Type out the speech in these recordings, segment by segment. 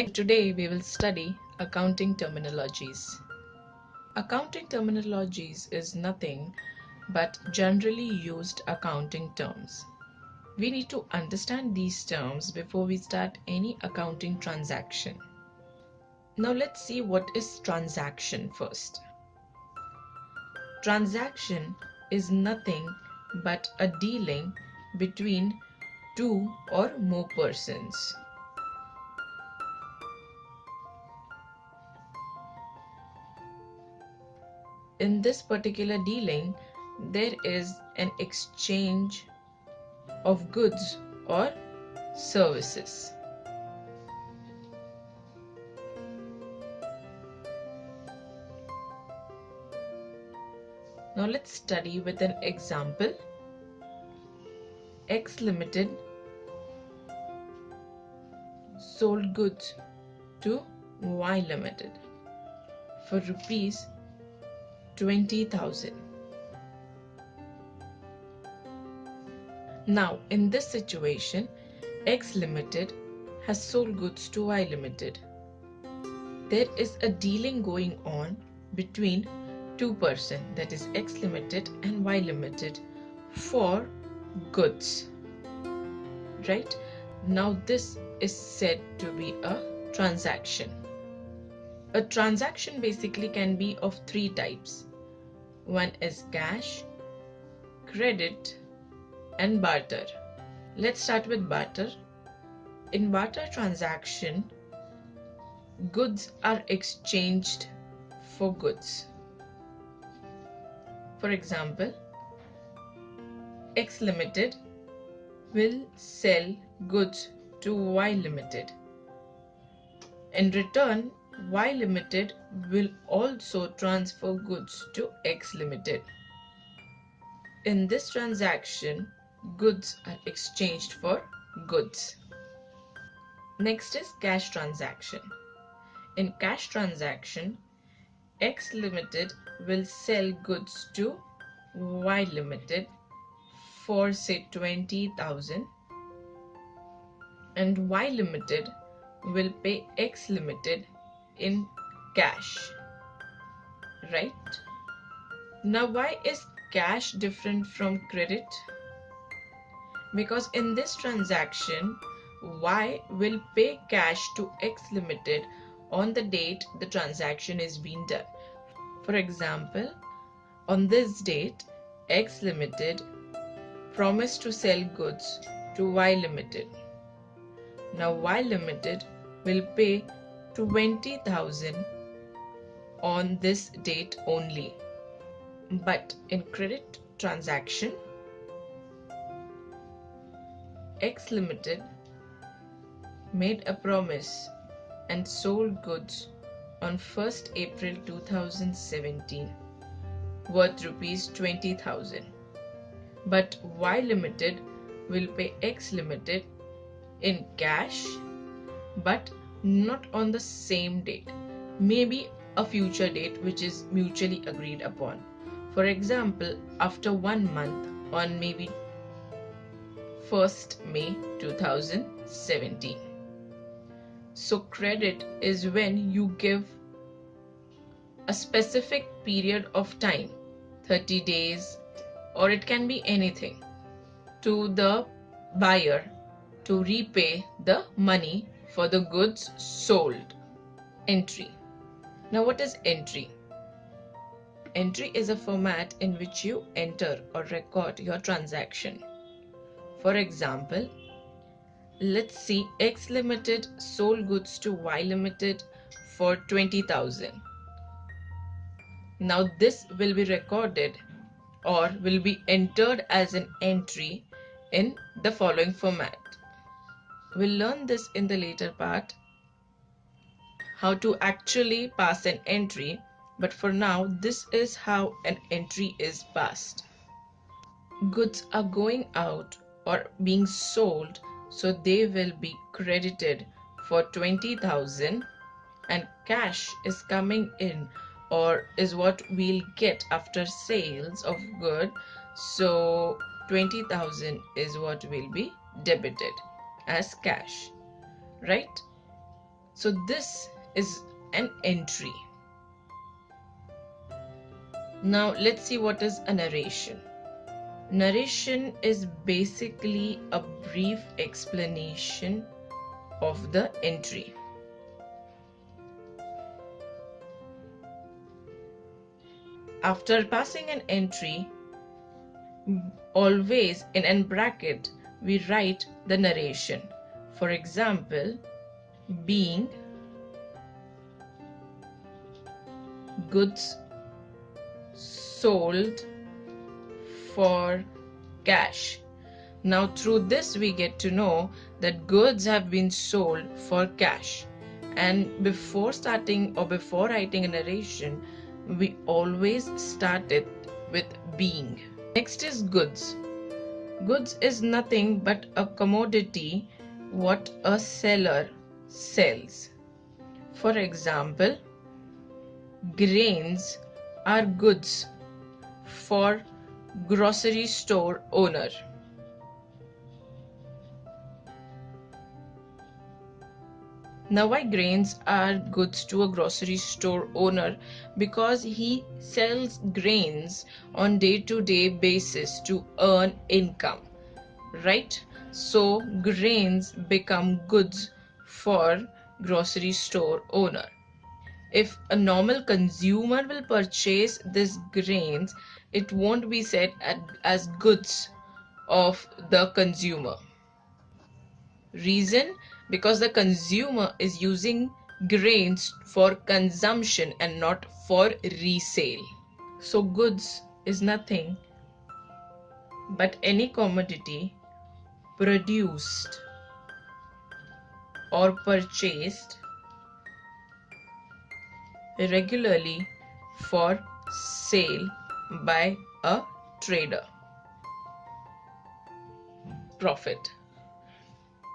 Today we will study accounting terminologies. Accounting terminologies is nothing but generally used accounting terms. We need to understand these terms before we start any accounting transaction. Now let's see what is transaction first. Transaction is nothing but a dealing between two or more persons. In this particular dealing, there is an exchange of goods or services. Now let's study with an example. X Limited sold goods to Y Limited for rupees 20,000. Now in this situation, X Limited has sold goods to Y Limited. There is a dealing going on between two persons, that is X Limited and Y Limited, for goods. Right? Now this is said to be a transaction. A transaction basically can be of three types. One is cash, credit, and barter. Let's start with barter. In barter transaction, goods are exchanged for goods. For example, X Limited will sell goods to Y Limited. In return, Y Limited will also transfer goods to X Limited. In this transaction, goods are exchanged for goods. Next is cash transaction. In cash transaction, X Limited will sell goods to Y Limited for say 20,000, and Y Limited will pay X Limited in cash. Right? Now why is cash different from credit? Because in this transaction, Y will pay cash to X Limited on the date the transaction is being done. For example, on this date, X Limited promised to sell goods to Y Limited. Now Y Limited will pay 20,000 on this date only. But in credit transaction, X Limited made a promise and sold goods on 1st April 2017 worth rupees 20,000. But Y Limited will pay X Limited in cash, but not on the same date, maybe a future date which is mutually agreed upon. For example, after 1 month, on maybe 1st May 2017. So credit is when you give a specific period of time, 30 days, or it can be anything, to the buyer to repay the money for the goods sold. Entry. Now what is entry? Entry is a format in which you enter or record your transaction. For example, let's see, X Limited sold goods to Y Limited for 20,000. Now this will be recorded or will be entered as an entry in the following format. We'll learn this in the later part, how to actually pass an entry, but for now this is how an entry is passed. Goods are going out or being sold, so they will be credited for 20,000, and cash is coming in or is what we'll get after sales of good, so 20,000 is what will be debited as cash, right? So this is an entry. Now let's see what is a narration. Narration is basically a brief explanation of the entry. After passing an entry, always in n bracket, we write the narration. For example, being goods sold for cash. Now through this we get to know that goods have been sold for cash. And before starting or before writing a narration, we always start it with being. Next is goods. Goods is nothing but a commodity what a seller sells. For example, grains are goods for grocery store owner. Now why grains are goods to a grocery store owner? Because he sells grains on day-to-day basis to earn income, right? So grains become goods for grocery store owner. If a normal consumer will purchase these grains, it won't be said as goods of the consumer. Reason? Because the consumer is using grains for consumption and not for resale. So goods is nothing but any commodity produced or purchased regularly for sale by a trader. Profit.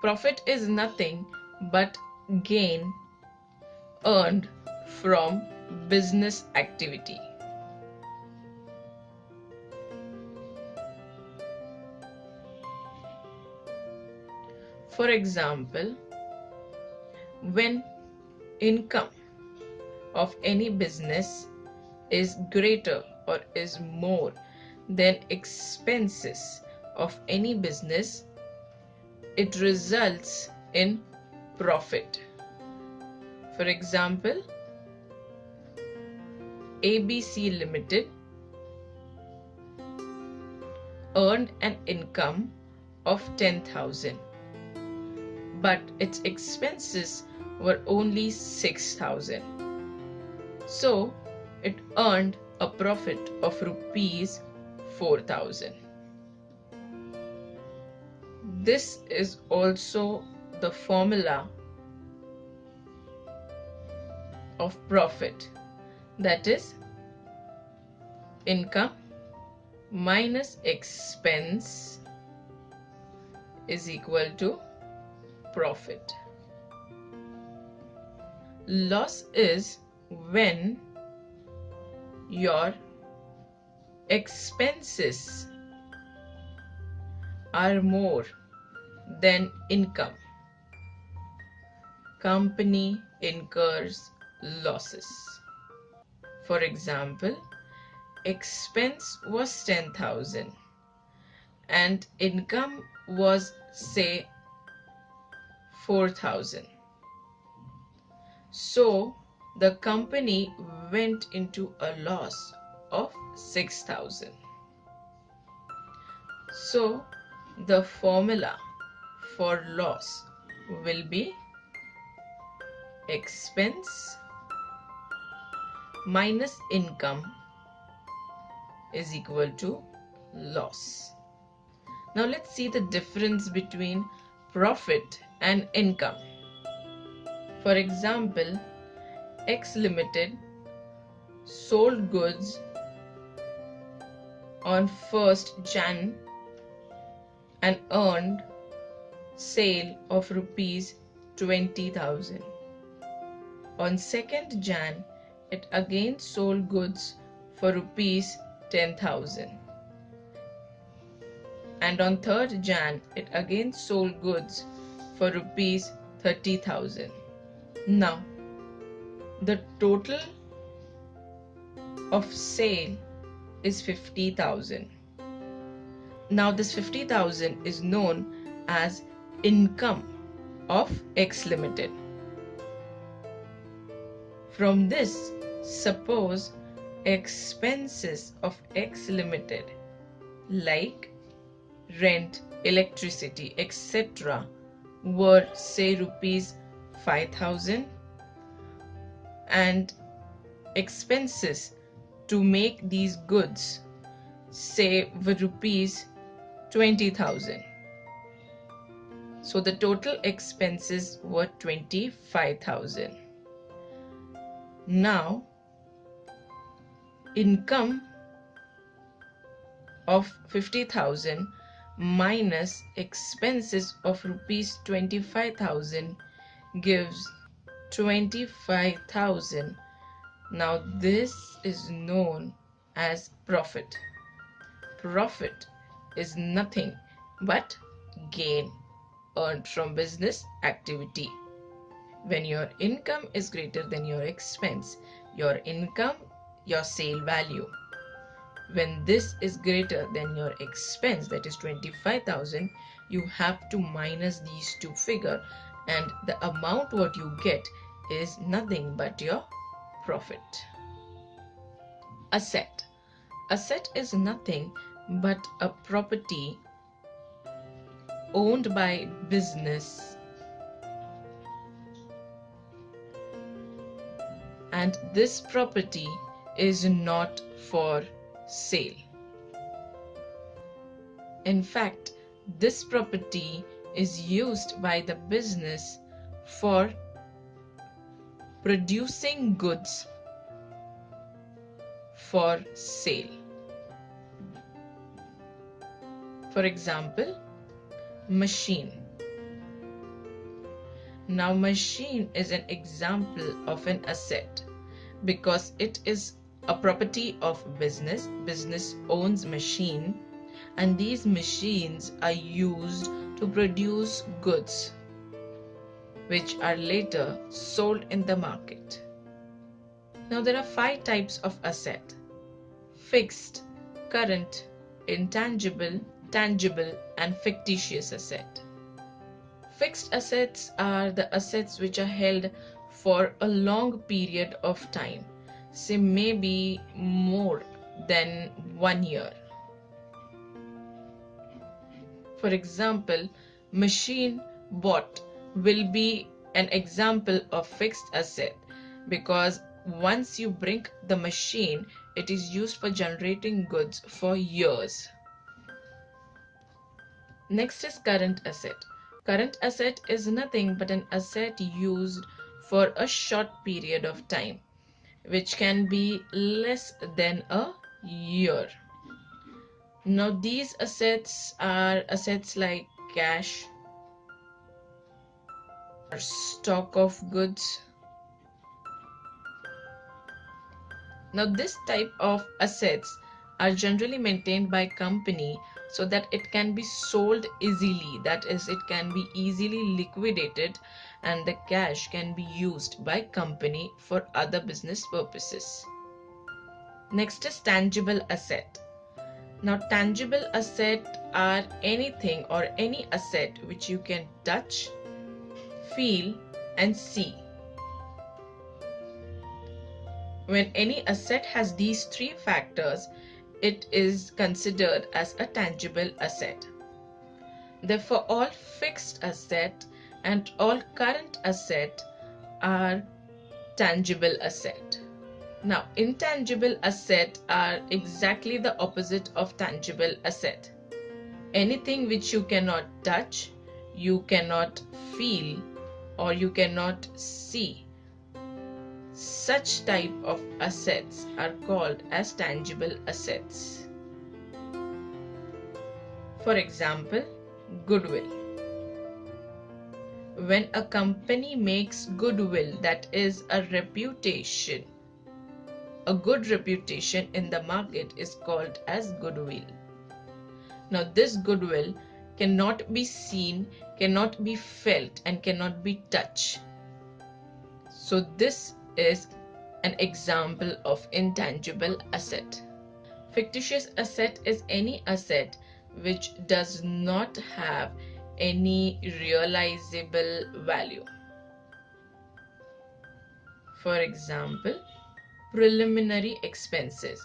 Profit is nothing but gain earned from business activity. For example, when income of any business is greater or is more than expenses of any business, it results in profit. For example, ABC Limited earned an income of 10,000, but its expenses were only 6,000. So it earned a profit of rupees 4,000. This is also the formula of profit, that is income minus expense is equal to profit. Loss is when your expenses are more than income. Company incurs losses. For example, expense was 10,000 and income was say 4,000. So the company went into a loss of 6,000. So the formula for loss will be expense minus income is equal to loss. Now let's see the difference between profit and income. For example, X Limited sold goods on 1st Jan and earned sale of rupees 20,000. On 2nd Jan, it again sold goods for rupees 10,000. And on 3rd Jan, it again sold goods for rupees 30,000. Now, the total of sale is 50,000. Now, this 50,000 is known as income of X Limited. From this, suppose expenses of X Limited like rent, electricity, etc. were say rupees 5,000 and expenses to make these goods say were rupees 20,000. So the total expenses were 25,000. Now, income of 50,000 minus expenses of rupees 25,000 gives 25,000. Now this is known as profit. Profit is nothing but gain earned from business activity. When your income is greater than your expense, your income, your sale value. When this is greater than your expense, that is 25,000, you have to minus these two figures, and the amount what you get is nothing but your profit. Asset. Asset is nothing but a property owned by business, and this property is not for sale. In fact, this property is used by the business for producing goods for sale. For example, machine. Now, machine is an example of an asset because it is a property of business. Business owns machine, and these machines are used to produce goods which are later sold in the market. Now, there are 5 types of asset: fixed, current, intangible, tangible, and fictitious asset. Fixed assets are the assets which are held for a long period of time, say maybe more than 1 year. For example, machine bought will be an example of fixed asset because once you bring the machine, it is used for generating goods for years. Next is current asset. Current asset is nothing but an asset used for a short period of time, which can be less than a year. Now, these assets are assets like cash or stock of goods. Now, this type of assets are generally maintained by company so that it can be sold easily, that is, it can be easily liquidated, and the cash can be used by company for other business purposes. Next is tangible asset. Now, tangible asset are anything or any asset which you can touch, feel, and see. When any asset has these 3 factors, it is considered as a tangible asset. Therefore, all fixed asset and all current asset are tangible asset. Now, intangible asset are exactly the opposite of tangible asset. Anything which you cannot touch, you cannot feel, or you cannot see, such type of assets are called as tangible assets. For example, goodwill. When a company makes goodwill, that is a reputation, a good reputation in the market is called as goodwill. Now, this goodwill cannot be seen, cannot be felt, and cannot be touched. So this is an example of intangible asset. Fictitious asset is any asset which does not have any realizable value. For example, preliminary expenses.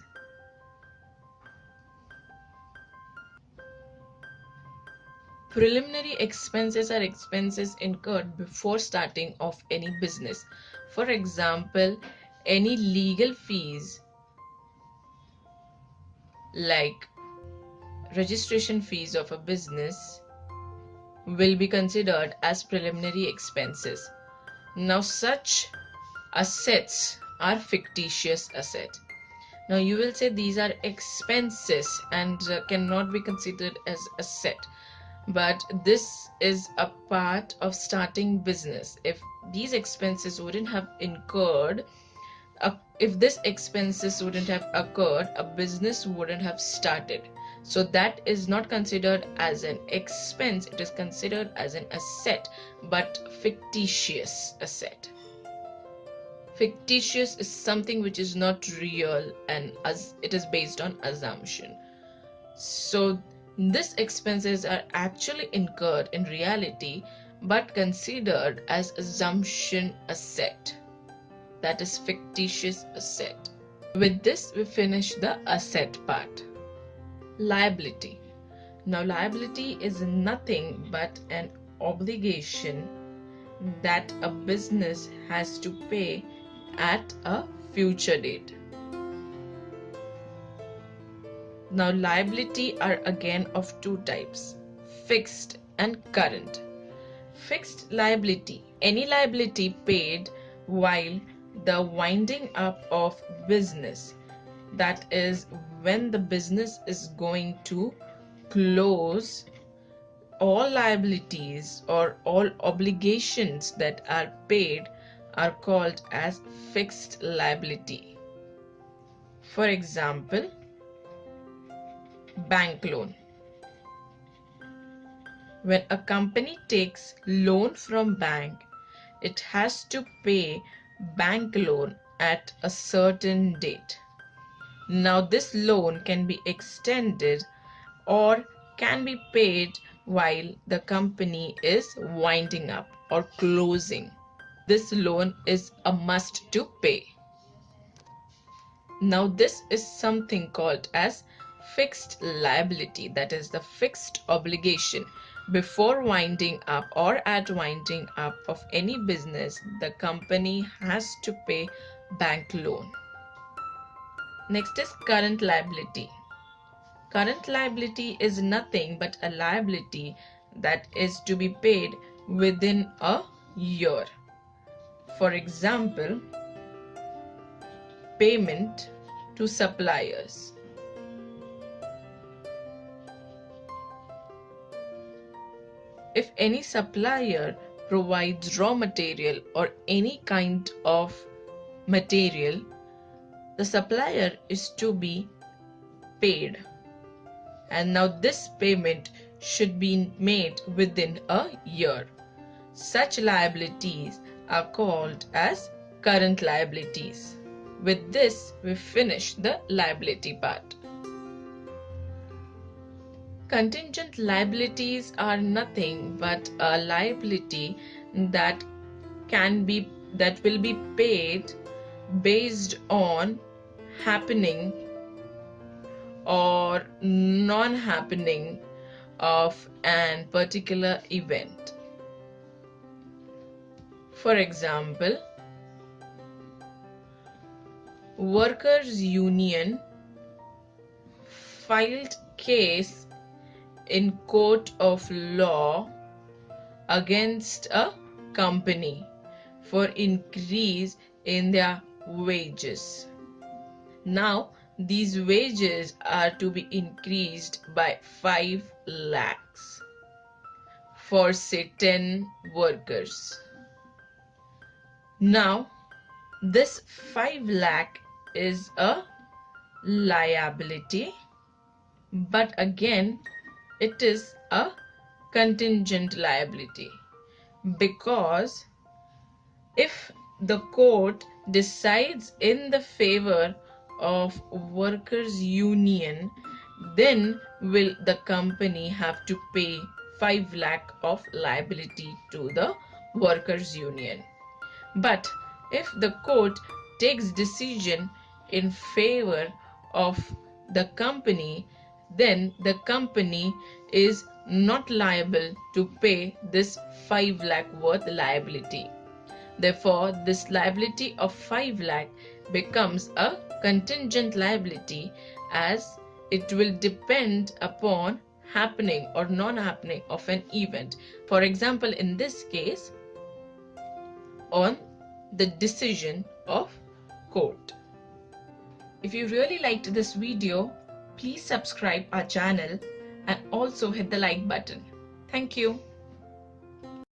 Preliminary expenses are expenses incurred before starting of any business. For example, any legal fees like registration fees of a business will be considered as preliminary expenses. Now, such assets are fictitious assets. Now, you will say these are expenses and cannot be considered as asset. But this is a part of starting business. If these expenses wouldn't have incurred, if this expenses wouldn't have occurred, a business wouldn't have started. So that is not considered as an expense, it is considered as an asset, but fictitious asset. Fictitious is something which is not real and as it is based on assumption. So these expenses are actually incurred in reality but considered as assumption asset. That is fictitious asset. With this, we finish the asset part. Liability. Now, liability is nothing but an obligation that a business has to pay at a future date. Now, liability are again of two types, fixed and current. Fixed liability, any liability paid while the winding up of business, that is when the business is going to close. All liabilities or all obligations that are paid are called as fixed liability. For example, bank loan. When a company takes loan from bank, it has to pay bank loan at a certain date. Now this loan can be extended or can be paid while the company is winding up or closing. This loan is a must to pay. Now this is something called as fixed liability, that is the fixed obligation. Before winding up or at winding up of any business, the company has to pay bank loan. Next is current liability. Current liability is nothing but a liability that is to be paid within a year. For example, payment to suppliers. If any supplier provides raw material or any kind of material, the supplier is to be paid. And now this payment should be made within a year. Such liabilities are called as current liabilities. With this, we finish the liability part. Contingent liabilities are nothing but a liability that will be paid based on happening or non-happening of an particular event. For example, workers' union filed case in court of law against a company for increase in their wages. Now, these wages are to be increased by 5 lakhs for say 10 workers. Now, this 5 lakh is a liability, but again, it is a contingent liability, because if the court decides in the favor of workers' union, then will the company have to pay 5 lakh of liability to the workers' union. But if the court takes decision in favor of the company, then the company is not liable to pay this 5 lakh worth liability. Therefore, this liability of 5 lakh becomes a contingent liability, as it will depend upon happening or non-happening of an event. For example, in this case, on the decision of court. If you really liked this video, please subscribe our channel and also hit the like button. Thank you.